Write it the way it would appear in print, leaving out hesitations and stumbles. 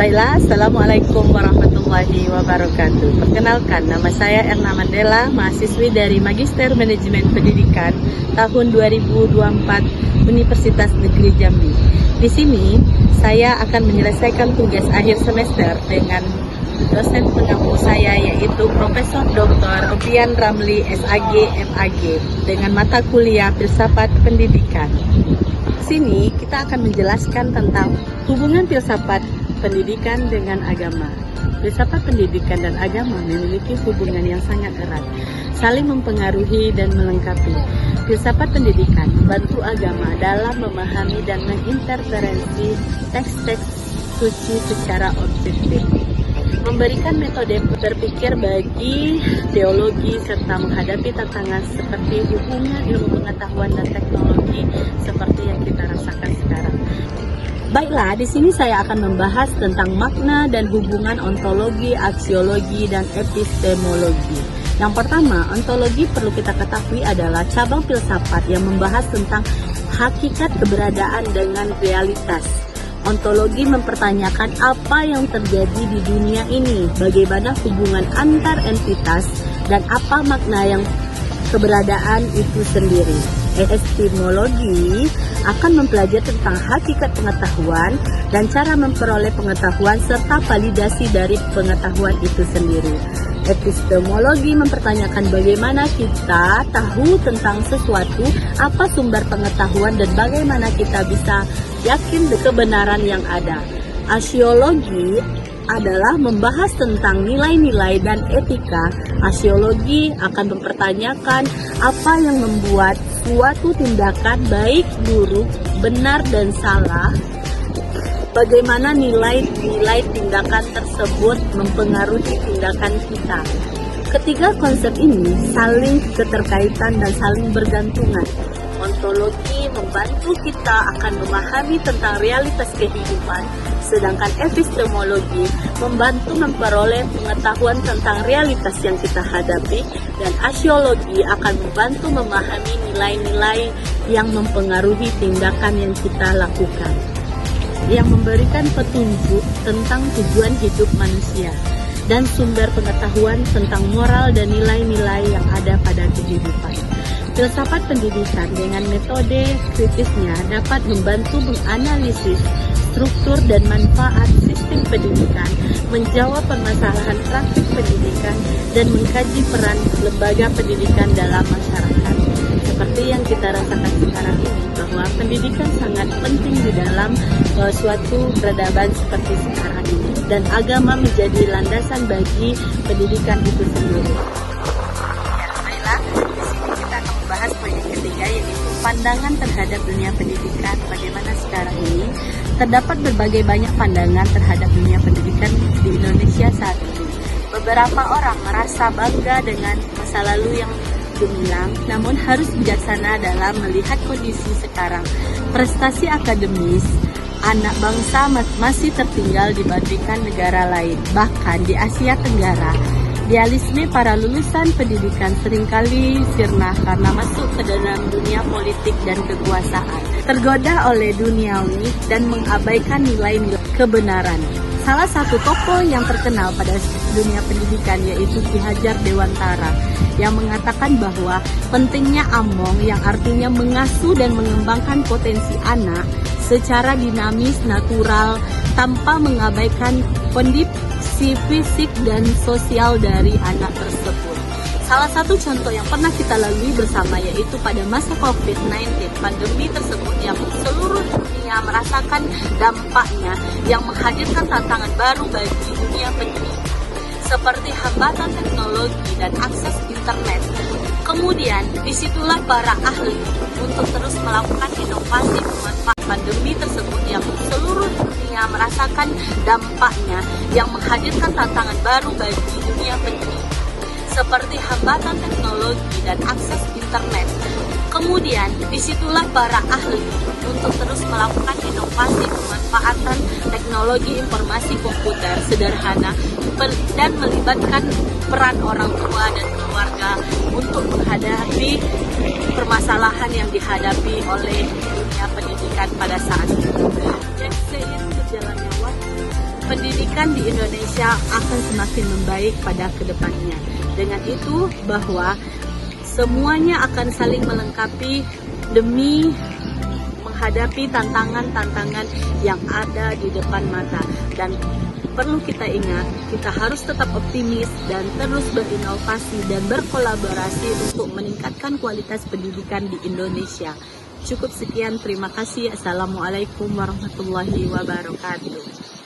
Baiklah, Assalamualaikum warahmatullahi wabarakatuh. Perkenalkan, nama saya Erna Mandela, mahasiswi dari Magister Manajemen Pendidikan tahun 2024 Universitas Negeri Jambi. Di sini, saya akan menyelesaikan tugas akhir semester dengan dosen pengampu saya, yaitu Profesor Dr. Opian Ramli SAG MAG dengan mata kuliah Filsafat Pendidikan. Di sini kita akan menjelaskan tentang hubungan filsafat pendidikan dengan agama. Filsafat pendidikan dan agama memiliki hubungan yang sangat erat, saling mempengaruhi dan melengkapi. Filsafat pendidikan membantu agama dalam memahami dan menginterferensi teks-teks suci secara objektif, memberikan metode berpikir bagi teologi serta menghadapi tantangan seperti hubungan ilmu pengetahuan dan teknologi seperti yang kita rasakan sekarang. Baiklah, di sini saya akan membahas tentang makna dan hubungan ontologi, aksiologi, dan epistemologi. Yang pertama, ontologi perlu kita ketahui adalah cabang filsafat yang membahas tentang hakikat keberadaan dengan realitas. Ontologi mempertanyakan apa yang terjadi di dunia ini, bagaimana hubungan antar entitas, dan apa makna yang keberadaan itu sendiri. Epistemologi akan mempelajari tentang hakikat pengetahuan dan cara memperoleh pengetahuan serta validasi dari pengetahuan itu sendiri. Epistemologi mempertanyakan bagaimana kita tahu tentang sesuatu, apa sumber pengetahuan, dan bagaimana kita bisa yakin dengan kebenaran yang ada. Aksiologi adalah membahas tentang nilai-nilai dan etika. Aksiologi akan mempertanyakan apa yang membuat suatu tindakan baik, buruk, benar, dan salah. Bagaimana nilai-nilai tindakan tersebut mempengaruhi tindakan kita. Ketiga konsep ini saling keterkaitan dan saling bergantungan. Ontologi membantu kita akan memahami tentang realitas kehidupan, sedangkan epistemologi membantu memperoleh pengetahuan tentang realitas yang kita hadapi, dan aksiologi akan membantu memahami nilai-nilai yang mempengaruhi tindakan yang kita lakukan, yang memberikan petunjuk tentang tujuan hidup manusia dan sumber pengetahuan tentang moral dan nilai-nilai yang ada pada kehidupan. Filsafat pendidikan dengan metode kritisnya dapat membantu menganalisis struktur dan manfaat sistem pendidikan, menjawab permasalahan praktik pendidikan, dan mengkaji peran lembaga pendidikan dalam masyarakat. Seperti yang kita rasakan sekarang ini, bahwa pendidikan sangat penting di dalam suatu peradaban seperti sekarang ini, dan agama menjadi landasan bagi pendidikan itu sendiri. Bahas poin yang ketiga, yaitu pandangan terhadap dunia pendidikan. Bagaimana sekarang ini terdapat berbagai banyak pandangan terhadap dunia pendidikan di Indonesia saat ini. Beberapa orang merasa bangga dengan masa lalu yang gemilang, namun harus bijaksana dalam melihat kondisi sekarang. Prestasi akademis anak bangsa masih tertinggal dibandingkan negara lain. Bahkan di Asia Tenggara, idealisme para lulusan pendidikan seringkali sirna karena masuk ke dalam dunia politik dan kekuasaan, tergoda oleh duniawi dan mengabaikan nilai-nilai kebenaran. Salah satu tokoh yang terkenal pada dunia pendidikan yaitu Ki Hajar Dewantara, yang mengatakan bahwa pentingnya among, yang artinya mengasuh dan mengembangkan potensi anak secara dinamis, natural, tanpa mengabaikan kondisi fisik dan sosial dari anak tersebut. Salah satu contoh yang pernah kita lalui bersama yaitu pada masa COVID-19, pandemi tersebut yang seluruh dunia merasakan dampaknya, yang menghadirkan tantangan baru bagi dunia pendidikan, seperti hambatan teknologi dan akses internet. Kemudian, disitulah para ahli untuk terus melakukan inovasi memanfaatkan pandemi tersebut yang seluruh dunia merasakan dampaknya, yang menghadirkan tantangan baru bagi dunia pendidikan, seperti hambatan teknologi dan akses internet. Kemudian, disitulah para ahli untuk terus melakukan inovasi pemanfaatan teknologi informasi komputer sederhana dan melibatkan peran orang tua dan keluarga untuk menghadapi permasalahan yang dihadapi oleh dunia pendidikan pada saat itu. Dan seiring berjalannya waktu, pendidikan di Indonesia akan semakin membaik pada kedepannya. Dengan itu bahwa semuanya akan saling melengkapi demi menghadapi tantangan-tantangan yang ada di depan mata. Dan perlu kita ingat, kita harus tetap optimis dan terus berinovasi dan berkolaborasi untuk meningkatkan kualitas pendidikan di Indonesia. Cukup sekian, terima kasih. Assalamualaikum warahmatullahi wabarakatuh.